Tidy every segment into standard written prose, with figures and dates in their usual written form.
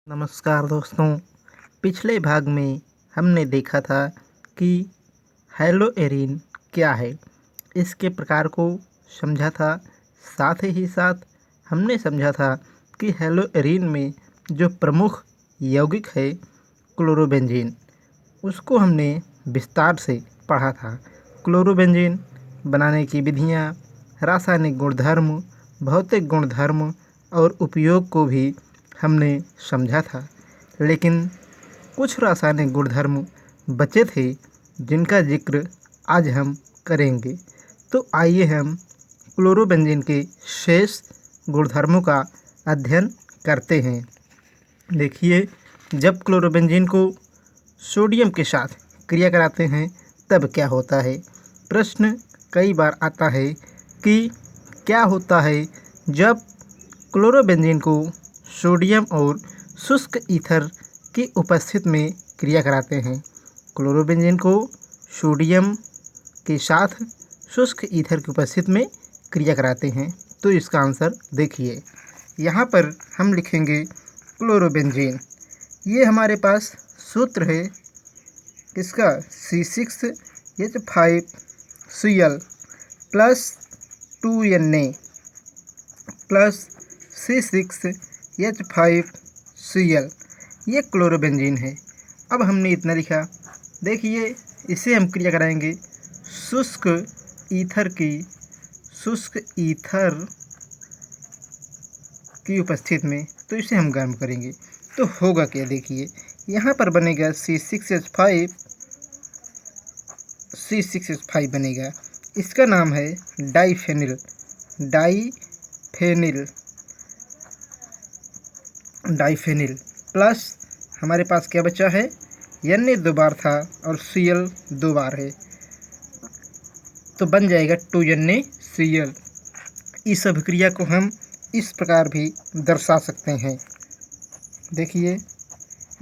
नमस्कार दोस्तों। पिछले भाग में हमने देखा था कि हेलोएरिन क्या है, इसके प्रकार को समझा था। साथ ही साथ हमने समझा था कि हेलोएरिन में जो प्रमुख यौगिक है क्लोरोबेंजीन, उसको हमने विस्तार से पढ़ा था। क्लोरोबेंजीन बनाने की विधियाँ, रासायनिक गुणधर्म, भौतिक गुणधर्म और उपयोग को भी हमने समझा था। लेकिन कुछ रासायनिक गुणधर्म बचे थे जिनका जिक्र आज हम करेंगे। तो आइए हम क्लोरोबेंजीन के शेष गुणधर्मों का अध्ययन करते हैं। देखिए, जब क्लोरोबेंजीन को सोडियम के साथ क्रिया कराते हैं तब क्या होता है। प्रश्न कई बार आता है कि क्या होता है जब क्लोरोबेंजीन को सोडियम और शुष्क ईथर की उपस्थिति में क्रिया कराते हैं। क्लोरोबेंजीन को सोडियम के साथ शुष्क ईथर की उपस्थिति में क्रिया कराते हैं। तो इसका आंसर देखिए, यहाँ पर हम लिखेंगे क्लोरोबेंजीन। ये हमारे पास सूत्र है किसका, C6H5Cl plus 2Na plus C6H5Cl, ये क्लोरोबेंजीन है। अब हमने इतना लिखा। देखिए, इसे हम क्रिया कराएंगे शुष्क ईथर की उपस्थिति में, तो इसे हम गर्म करेंगे। तो होगा क्या, देखिए यहाँ पर बनेगा C6H5 बनेगा। इसका नाम है डाइफेनिल प्लस हमारे पास क्या बचा है, Na 2 बार था और Cl 2 बार है, तो बन जाएगा 2NaCl। इस अभिक्रिया को हम इस प्रकार भी दर्शा सकते हैं। देखिए,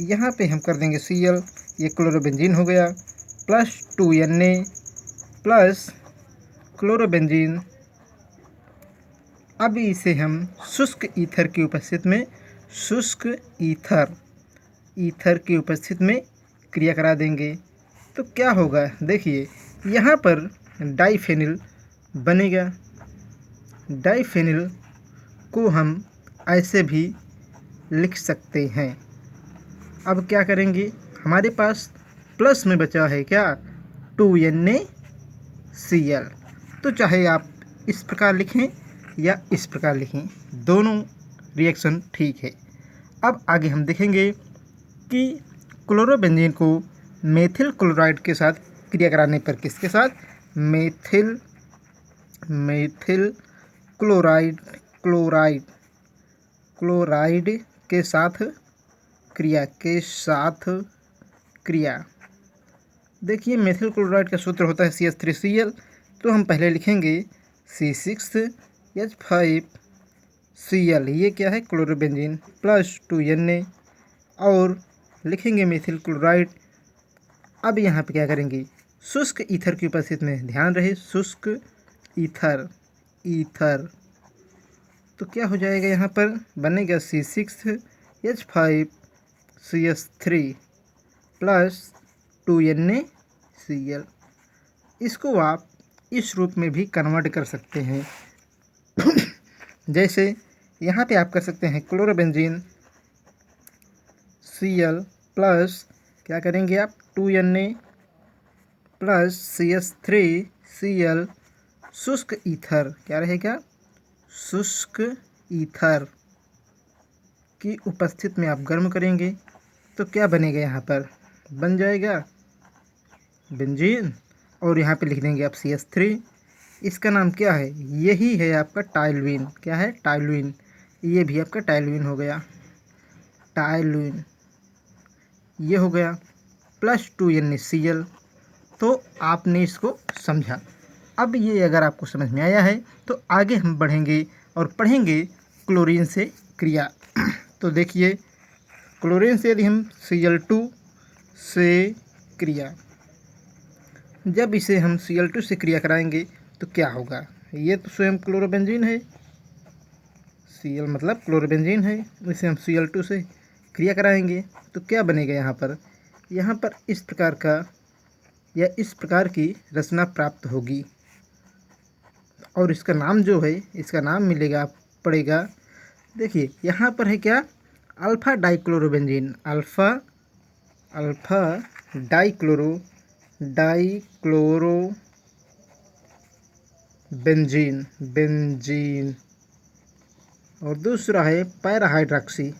यहाँ पे हम कर देंगे Cl, ये क्लोरोबेंजीन हो गया, प्लस 2Na प्लस क्लोरोबेंजीन। अब इसे हम शुष्क ईथर की उपस्थिति में ईथर की उपस्थिति में क्रिया करा देंगे। तो क्या होगा, देखिए यहाँ पर डाइफेनिल बनेगा। डाइफेनिल को हम ऐसे भी लिख सकते हैं। अब क्या करेंगे, हमारे पास प्लस में बचा है क्या, 2NaCl। तो चाहे आप इस प्रकार लिखें या इस प्रकार लिखें, दोनों रिएक्शन ठीक है। अब आगे हम देखेंगे कि क्लोरोबेंजीन को मेथिल क्लोराइड के साथ क्रिया कराने पर किसके साथ, मेथिल क्लोराइड के साथ क्रिया। देखिए, मेथिल क्लोराइड का सूत्र होता है CH3Cl, तो हम पहले लिखेंगे C6H5Cl, ये क्या है, क्लोरोबेंजीन, प्लस 2Na और लिखेंगे मेथिल क्लोराइड। अब यहाँ पे क्या करेंगे, शुष्क ईथर की उपस्थिति में, ध्यान रहे शुष्क ईथर, तो क्या हो जाएगा, यहाँ पर बनेगा C6H5CH3 प्लस 2NaCl। इसको आप इस रूप में भी कन्वर्ट कर सकते हैं। जैसे यहाँ पे आप कर सकते हैं क्लोरोबेंजीन Cl प्लस क्या करेंगे आप, 2Na प्लस CH3Cl शुष्क ईथर, क्या रहेगा, शुष्क ईथर की उपस्थिति में आप गर्म करेंगे। तो क्या बनेगा, यहाँ पर बन जाएगा बेंजीन, और यहाँ पे लिख देंगे आप CH3। इसका नाम क्या है, यही है आपका टाइलुइन। क्या है, टाइलुइन। ये भी आपका टाइलुइन हो गया, टाइलुइन ये हो गया, प्लस 2NaCl। तो आपने इसको समझा। अब ये अगर आपको समझ में आया है तो आगे हम बढ़ेंगे और पढ़ेंगे क्लोरीन से क्रिया। तो देखिए, क्लोरीन से यदि हम Cl2 से क्रिया, जब इसे हम Cl2 से क्रिया कराएंगे तो क्या होगा, ये तो स्वयं क्लोरोबेंजीन है, Cl मतलब क्लोरोबेंजीन है, इसे हम Cl2 से क्रिया कराएंगे तो क्या बनेगा यहाँ पर इस प्रकार का या इस प्रकार की रचना प्राप्त होगी और इसका नाम जो है, इसका नाम मिलेगा पड़ेगा। देखिए यहाँ पर है क्या, alpha dichlorobenzene, alpha dichloro benzene और दूसरा है पैरा हाइड्रॉक्सी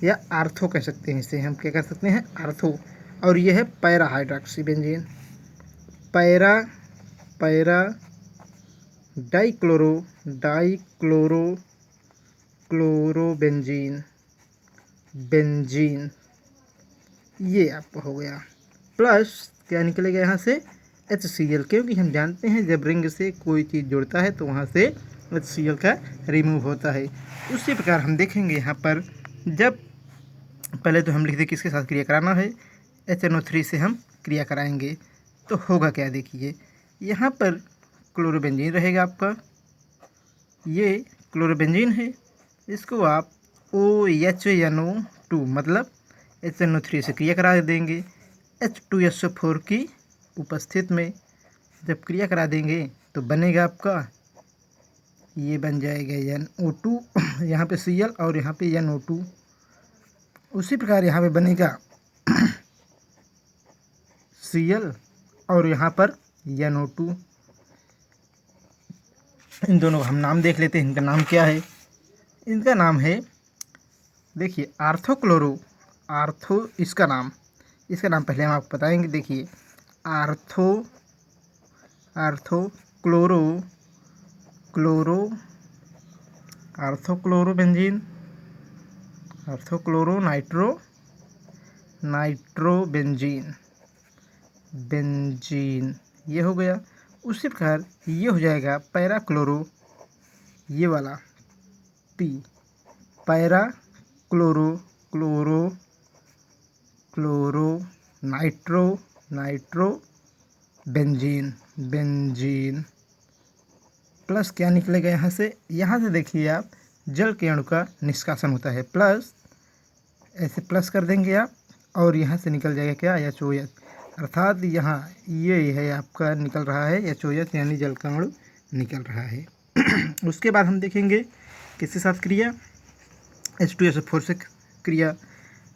या आर्थो कह सकते हैं इसे, हम क्या कर सकते हैं, आर्थो। और यह है para hydroxy benzene, para dichloro benzene, ये आपका हो गया। प्लस क्या निकलेगा यहाँ से, HCl, क्योंकि हम जानते हैं जब रिंग से कोई चीज़ जुड़ता है तो वहाँ से HCl का रिमूव होता है। उसी प्रकार हम देखेंगे यहाँ पर, जब पहले तो हम लिख दें किसके साथ क्रिया कराना है, HNO3 से हम क्रिया कराएंगे तो होगा क्या, देखिए यहाँ पर क्लोरोबेंजीन रहेगा आपका, ये क्लोरोबेंजीन है, इसको आप OHNO2 मतलब HNO3 से क्रिया करा देंगे। H2SO4 की उपस्थित में जब क्रिया करा देंगे तो बनेगा आपका, ये बन जाएगा NO2, यहाँ पे Cl और यहाँ पे NO2। उसी प्रकार यहाँ पे बनेगा Cl और यहाँ पर NO2। इन दोनों का हम नाम देख लेते हैं, इनका नाम क्या है। इनका नाम है, देखिए इसका नाम पहले हम आपको बताएंगे। देखिए आर्थोक्लोरोबेंजीन, आर्थोक्लोरो बेंजीन, ये हो गया। उसी प्रकार ये हो जाएगा पैराक्लोरो, ये वाला P, chloro nitro benzene. Plus क्या निकलेगा यहाँ से देखिए आप, जल के अणु का निष्कासन होता है, प्लस ऐसे प्लस कर देंगे आप और यहाँ से निकल जाएगा क्या, HOH, अर्थात यहाँ ये है आपका निकल रहा है HOH, यानी जल का अणु निकल रहा है। उसके बाद हम देखेंगे किसके साथ क्रिया, H2SO4 से क्रिया,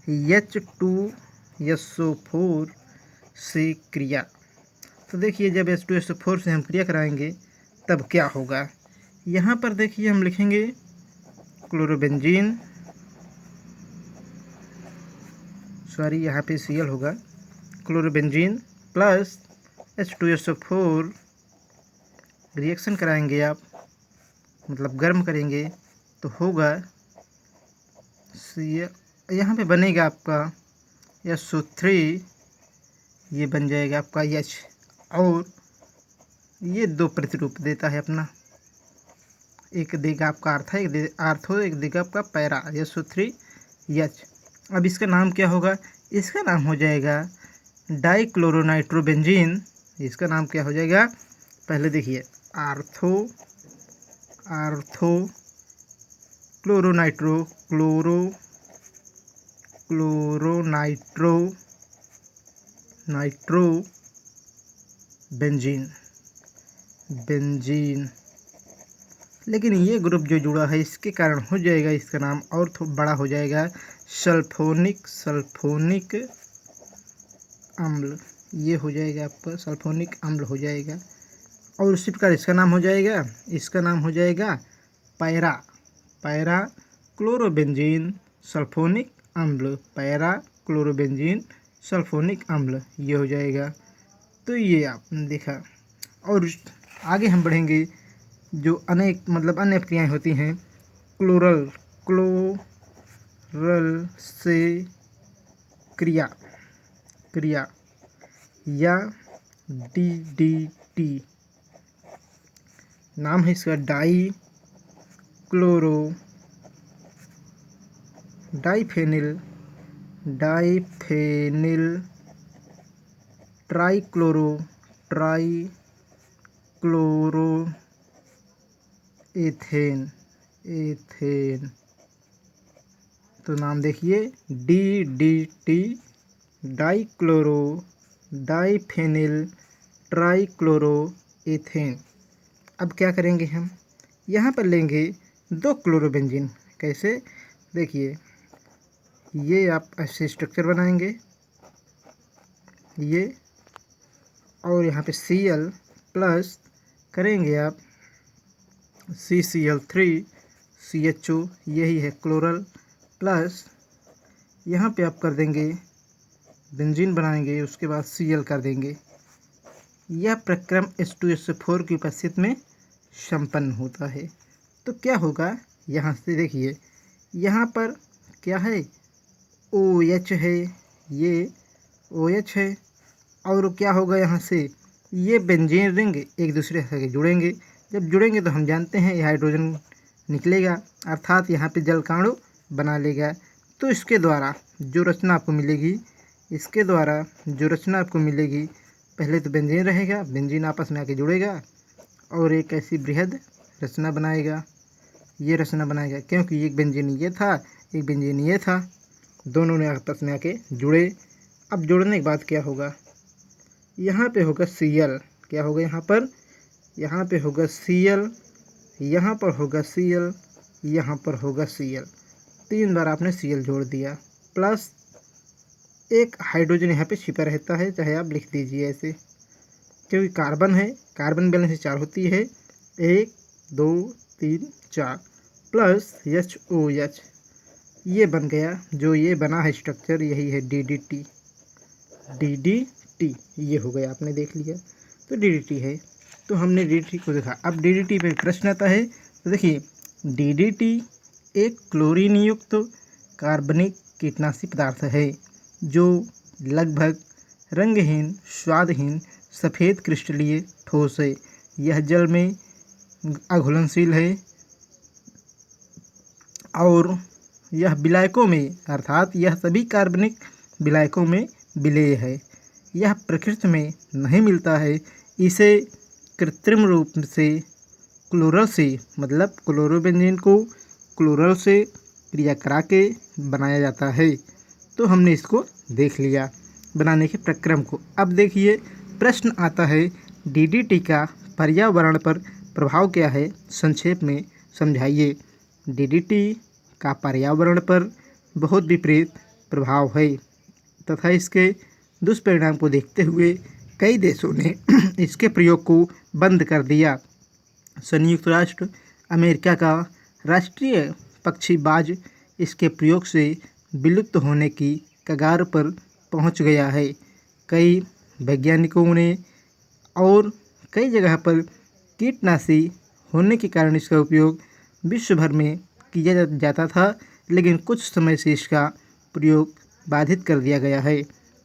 H2SO4 से क्रिया। तो देखिए जब H2SO4 से हम क्रिया कराएंगे तब क्या होगा, यहाँ पर देखिए हम लिखेंगे क्लोरोबेंजीन, यहाँ पे Cl होगा, क्लोरोबेंजीन प्लस H2SO4 रिएक्शन कराएंगे आप, मतलब गर्म करेंगे तो होगा यहाँ पे बनेगा आपका SO3, ये बन जाएगा आपका H, और ये दो प्रतिरूप देता है अपना, एक देगा आपका आर्थो, एक देगा आपका पैरा, SO3H। अब इसका नाम क्या होगा, इसका नाम हो जाएगा डाइक्लोरोनाइट्रोबेंजीन। इसका नाम क्या हो जाएगा, पहले देखिए आर्थो नाइट्रो बेंजीन। लेकिन ये ग्रुप जो जुड़ा है इसके कारण हो जाएगा इसका नाम और बड़ा हो जाएगा, सल्फोनिक अम्ल, ये हो जाएगा आपका सल्फोनिक अम्ल हो जाएगा। और उसी प्रकार इसका नाम हो जाएगा पैरा क्लोरोबेंजीन सल्फोनिक अम्ल, पैरा क्लोरोबेंजीन सल्फोनिक अम्ल, ये हो जाएगा। तो ये आपने देखा। और आगे हम बढ़ेंगे, जो अन्य क्रियाएँ होती हैं, क्लोरल से क्रिया या DDT, नाम है इसका डाइफेनिल ट्राइक्लोरो एथेन, तो नाम देखिए DDT, डाइक्लोरो डाइफेनिल ट्राइक्लोरोएथेन। अब क्या करेंगे हम, यहाँ पर लेंगे 2 क्लोरोबेंजीन। कैसे, देखिए ये आप ऐसे स्ट्रक्चर बनाएंगे ये, और यहाँ पे Cl प्लस करेंगे आप CCl3 CHO, यही है क्लोरल, प्लस यहाँ पे आप कर देंगे बेंजीन बनाएंगे, उसके बाद Cl कर देंगे। यह प्रक्रम H2SO4 की उपस्थिति में संपन्न होता है। तो क्या होगा, यहाँ से देखिए यहाँ पर क्या है, OH है, ये OH है, और क्या होगा यहाँ से ये बेंजीन रिंग एक दूसरे से जुड़ेंगे। जब जुड़ेंगे तो हम जानते हैं ये हाइड्रोजन निकलेगा, अर्थात यहाँ पे जलकाणु बना लेगा। तो इसके द्वारा जो रचना आपको मिलेगी, पहले तो बेंजीन रहेगा, बेंजीन आपस में आके जुड़ेगा और एक ऐसी बृहद रचना बनाएगा, ये रचना बनाएगा, क्योंकि एक बेंजीन ये था, एक बेंजीन ये था, दोनों ने आपस में आके जुड़े। अब जुड़ने के बाद क्या होगा, यहाँ पे होगा Cl, क्या होगा यहाँ पे होगा Cl, यहाँ पर होगा Cl, यहाँ पर होगा Cl, 3 बार आपने Cl जोड़ दिया, प्लस एक हाइड्रोजन यहाँ पे छिपा रहता है, चाहे आप लिख दीजिए ऐसे, क्योंकि कार्बन है, कार्बन बैलेंस से 4 होती है, 1 2 3 4, प्लस HOH, ये बन गया, जो ये बना है स्ट्रक्चर, यही है DDT, ये हो गया, आपने देख लिया। तो DDT है, तो हमने DDT को देखा। अब DDT पे प्रश्न आता है, तो देखिए DDT एक क्लोरीन युक्त कार्बनिक कीटनाशी पदार्थ है जो लगभग रंगहीन, स्वादहीन, सफ़ेद क्रिस्टलीय ठोस है। यह जल में अघुलनशील है और यह विलायकों में, अर्थात यह सभी कार्बनिक विलायकों में विलेय है। यह प्रकृति में नहीं मिलता है, इसे कृत्रिम रूप से क्लोरल से, मतलब क्लोरोबेंजीन को क्लोरल से क्रिया करा के बनाया जाता है। तो हमने इसको देख लिया बनाने के प्रक्रम को। अब देखिए प्रश्न आता है, DDT का पर्यावरण पर प्रभाव क्या है, संक्षेप में समझाइए। DDT का पर्यावरण पर बहुत विपरीत प्रभाव है तथा इसके दुष्परिणाम को देखते हुए कई देशों ने इसके प्रयोग को बंद कर दिया। संयुक्त राष्ट्र अमेरिका का राष्ट्रीय पक्षीबाज इसके प्रयोग से विलुप्त होने की कगार पर पहुंच गया है। कई वैज्ञानिकों ने और कई जगह पर कीटनाशी होने के कारण इसका उपयोग विश्व भर में किया जाता था, लेकिन कुछ समय से इसका प्रयोग बाधित कर दिया गया है।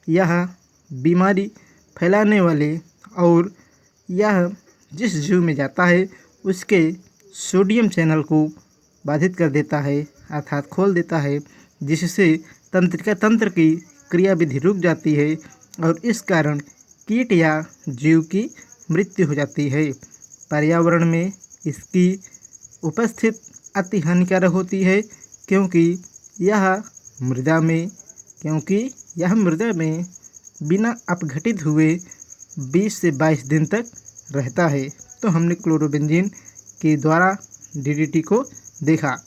यह बीमारी फैलाने वाले और यह जिस जीव में जाता है उसके सोडियम चैनल को बाधित कर देता है, अर्थात खोल देता है, जिससे तंत्रिका तंत्र की क्रियाविधि रुक जाती है और इस कारण कीट या जीव की मृत्यु हो जाती है। पर्यावरण में इसकी उपस्थिति अति हानिकारक होती है क्योंकि यह मृदा में बिना अपघटित हुए 20 से 22 दिन तक रहता है। तो हमने क्लोरोबेंजीन के द्वारा DDT को देखा।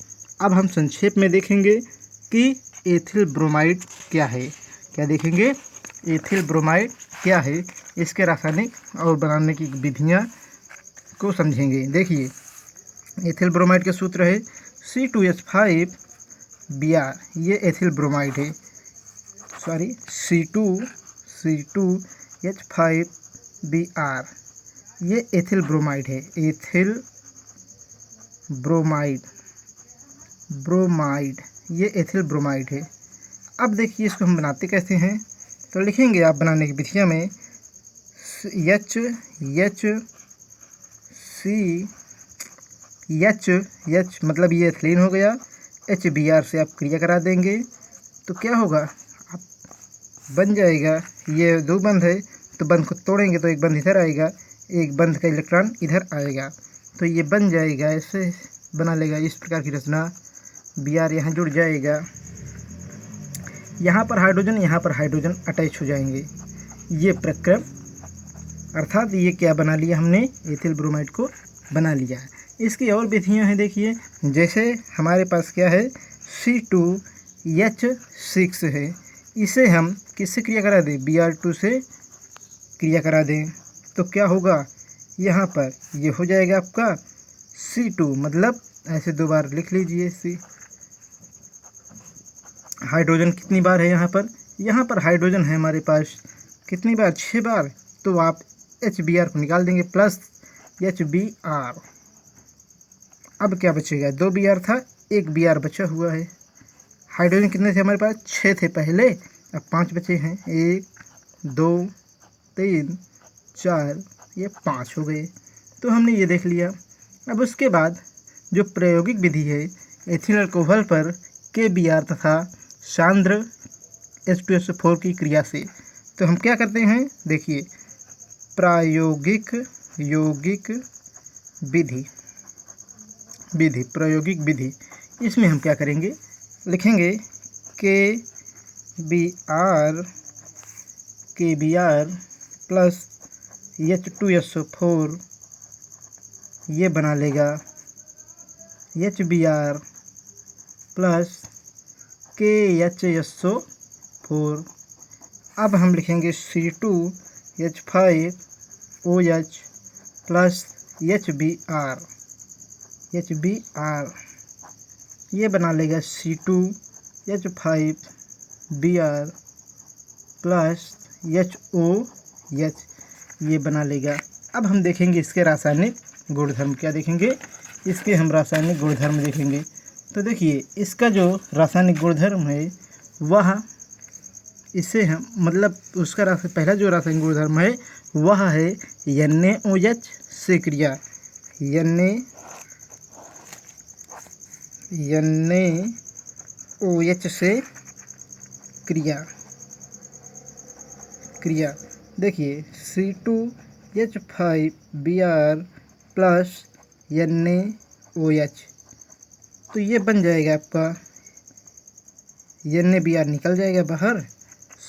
अब हम संक्षेप में देखेंगे कि एथिल ब्रोमाइड क्या है। क्या देखेंगे, एथिल ब्रोमाइड क्या है, इसके रासायनिक और बनाने की विधियाँ को समझेंगे। देखिए एथिल ब्रोमाइड का सूत्र है C2H5Br, ये एथिल ब्रोमाइड है, C2H5Br, ये एथिल ब्रोमाइड है, एथिल ब्रोमाइड, ये एथिल ब्रोमाइड है। अब देखिए इसको हम बनाते कैसे हैं, तो लिखेंगे आप बनाने की विधिया में H मतलब ये एथिलीन हो गया, HBr से आप क्रिया करा देंगे तो क्या होगा, आप बन जाएगा, ये 2 बंध है तो बंध को तोड़ेंगे तो एक बंध इधर आएगा, एक बंध का इलेक्ट्रॉन इधर आएगा, तो ये बन जाएगा, ऐसे बना लेगा इस प्रकार की रचना। Br यहाँ जुड़ जाएगा, यहाँ पर हाइड्रोजन अटैच हो जाएंगे। ये प्रक्रम अर्थात ये क्या बना लिया हमने, एथिल ब्रोमाइड को बना लिया है। इसकी और विधियाँ हैं, देखिए जैसे हमारे पास क्या है C2H6 है, इसे हम किससे क्रिया करा दें, Br2 से क्रिया करा दें तो क्या होगा, यहाँ पर ये हो जाएगा आपका C2, मतलब ऐसे 2 बार लिख लीजिए C। हाइड्रोजन कितनी बार है यहाँ पर हाइड्रोजन है हमारे पास कितनी बार, 6 बार, तो आप HBr को निकाल देंगे प्लस HBr। अब क्या बचेगा, 2 Br था, 1 Br बचा हुआ है। हाइड्रोजन कितने थे हमारे पास, 6 थे पहले, अब 5 बचे हैं, 1 2 3 4, ये 5 हो गए। तो हमने ये देख लिया। अब उसके बाद जो प्रायोगिक विधि है एथिल अल्कोहल पर KBr तथा सांद्र H2SO4 की क्रिया से, तो हम क्या करते हैं, देखिए प्रायोगिक विधि, इसमें हम क्या करेंगे, लिखेंगे KBr प्लस H2SO4, ये बना लेगा HBr प्लस KHSO4। अब हम लिखेंगे C2H5OH प्लस HBr, ये बना लेगा C2H5Br प्लस HOH, ये बना लेगा। अब हम देखेंगे इसके रासायनिक गुणधर्म, क्या देखेंगे, इसके हम रासायनिक गुणधर्म देखेंगे। तो देखिए इसका जो रासायनिक गुणधर्म है वह, इसे हम मतलब उसका पहला जो रासायनिक गुणधर्म है वह है NaOH से क्रिया, NaOH से क्रिया। देखिए C2H5Br प्लस NaOH, तो ये बन जाएगा आपका, NaBr निकल जाएगा बाहर,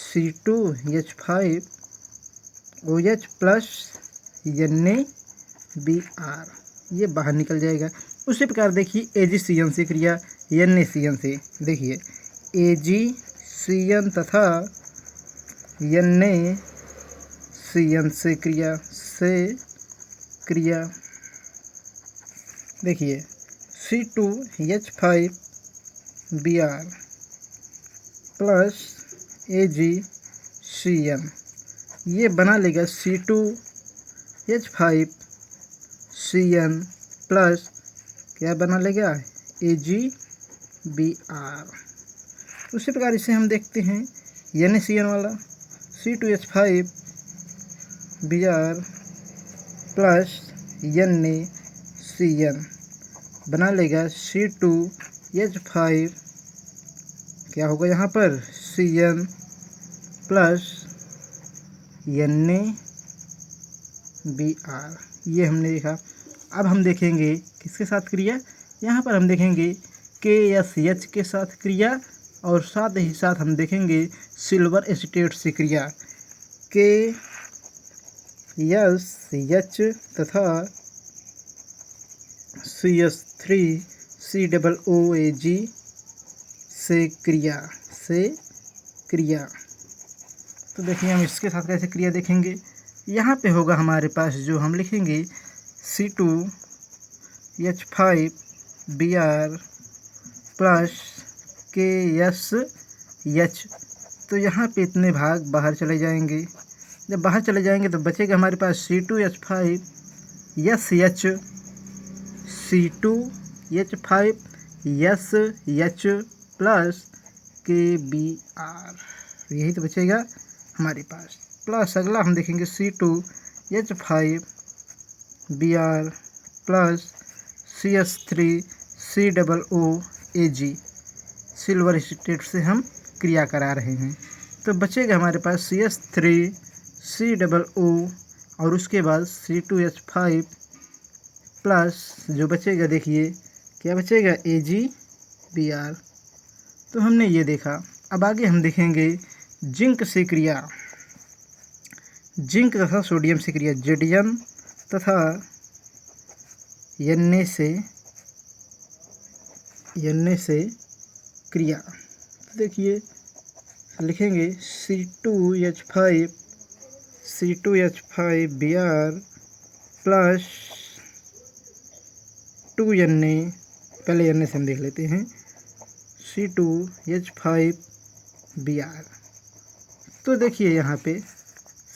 C2H5OH प्लस NaBr, ये बाहर निकल जाएगा। उसी प्रकार देखिए AgCN से क्रिया, NaCN से, देखिए AgCN तथा NaCN से क्रिया, देखिए C2H5Br प्लस AgCN, ये बना लेगा C2H5CN प्लस क्या बना लेगा, AgBr। उसी प्रकार इसे हम देखते हैं NaCN वाला, C2H5Br प्लस NaCN बना लेगा C2H5, क्या होगा यहाँ पर, CN प्लस NaBr, ये हमने देखा। अब हम देखेंगे किसके साथ क्रिया, यहाँ पर हम देखेंगे KSH के साथ क्रिया, और साथ ही साथ हम देखेंगे सिल्वर एसीटेट से क्रिया, KSH तथा CH3COOAg से क्रिया। तो देखिए हम इसके साथ कैसे क्रिया देखेंगे, यहाँ पे होगा हमारे पास जो हम लिखेंगे C2H5Br प्लस KSH, तो यहाँ पे इतने भाग बाहर चले जाएंगे, जब बाहर चले जाएंगे तो बचेगा हमारे पास C2H5SH प्लस KBr, यही तो बचेगा हमारे पास। प्लस अगला हम देखेंगे C2H5Br plus CH3COOAg, silver acetate से हम क्रिया करा रहे हैं, तो बचेगा हमारे पास CH3COO और उसके बाद C2H5 प्लस जो बचेगा, देखिए क्या बचेगा, AgBr। तो हमने ये देखा। अब आगे हम देखेंगे जिंक से क्रिया। जिंक तथा सोडियम से क्रिया, Zn तथा Na से क्रिया। तो देखिए लिखेंगे C2H5 प्लस 2Na, पहले Na से हम देख लेते हैं, C2H5Br। तो देखिए यहाँ पे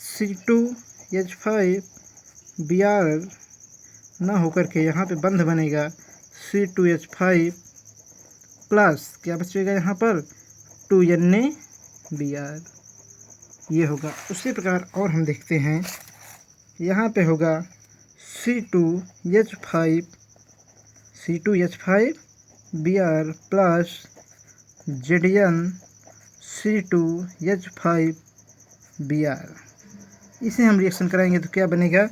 C2H5Br ना होकर के यहाँ पे बंध बनेगा C2H5 प्लस क्या बचेगा यहाँ पर 2NaBr, ये होगा। उसी प्रकार और हम देखते हैं यहाँ पे होगा C2H5Br प्लस ZnC2H5Br। इसे हम रिएक्शन कराएंगे तो क्या बनेगा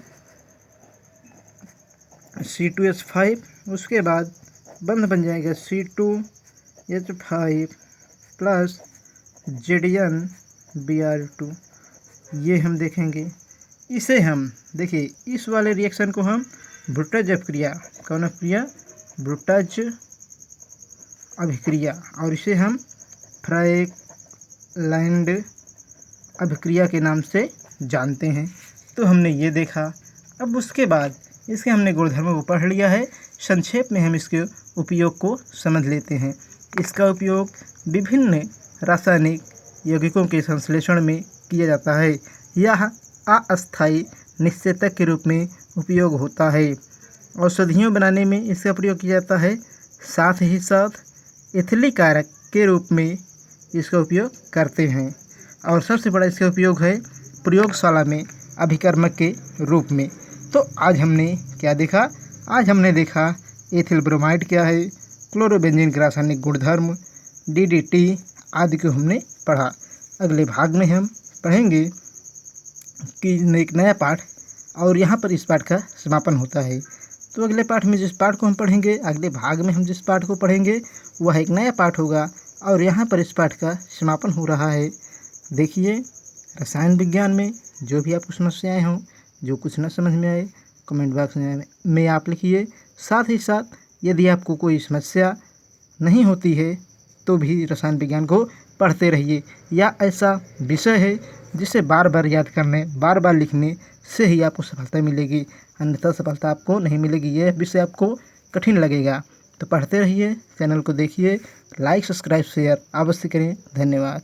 C2H5, उसके बाद बंध बन जाएगा C2H5 प्लस ZnBr2, ये हम देखेंगे। इसे हम देखिए इस वाले रिएक्शन को हम ब्रुटाज अभिक्रिया, कौन अभिक्रिया, ब्रुटाज अभिक्रिया, और इसे हम फ्राइलैंड अभिक्रिया के नाम से जानते हैं। तो हमने ये देखा। अब उसके बाद इसके हमने गुणधर्मों को पढ़ लिया है। संक्षेप में हम इसके उपयोग को समझ लेते हैं। इसका उपयोग विभिन्न रासायनिक यौगिकों के संश्लेषण में किया जाता है। यह अस्थायी निश्चेतक के रूप में उपयोग होता है। औषधियों बनाने में इसका प्रयोग किया जाता है। साथ ही साथ एथिलीकारक के रूप में इसका उपयोग करते हैं। और सबसे बड़ा इसका उपयोग है प्रयोगशाला में अभिकर्मक के रूप में। तो आज हमने क्या देखा, आज हमने देखा एथिल ब्रोमाइड क्या है, क्लोरोबेंजीन के रासायनिक गुणधर्म, DDT आदि को हमने पढ़ा। अगले भाग में हम पढ़ेंगे कि एक नया पाठ, और यहाँ पर इस पाठ का समापन होता है। तो अगले पाठ में जिस पाठ को हम पढ़ेंगे, अगले भाग में हम जिस पाठ को पढ़ेंगे वह एक नया पाठ होगा, और यहाँ पर इस पाठ का समापन हो रहा है। देखिए रसायन विज्ञान में जो भी आपको समस्याएं हों, जो कुछ न समझ में आए, कमेंट बॉक्स में आप लिखिए। साथ ही साथ यदि आपको कोई समस्या नहीं होती है तो भी रसायन विज्ञान को पढ़ते रहिए, या ऐसा विषय है जिसे बार बार याद करने, बार बार लिखने से ही आपको सफलता मिलेगी, अन्यथा सफलता आपको नहीं मिलेगी। यह विषय आपको कठिन लगेगा। तो पढ़ते रहिए, चैनल को देखिए, लाइक सब्सक्राइब शेयर अवश्य करें। धन्यवाद।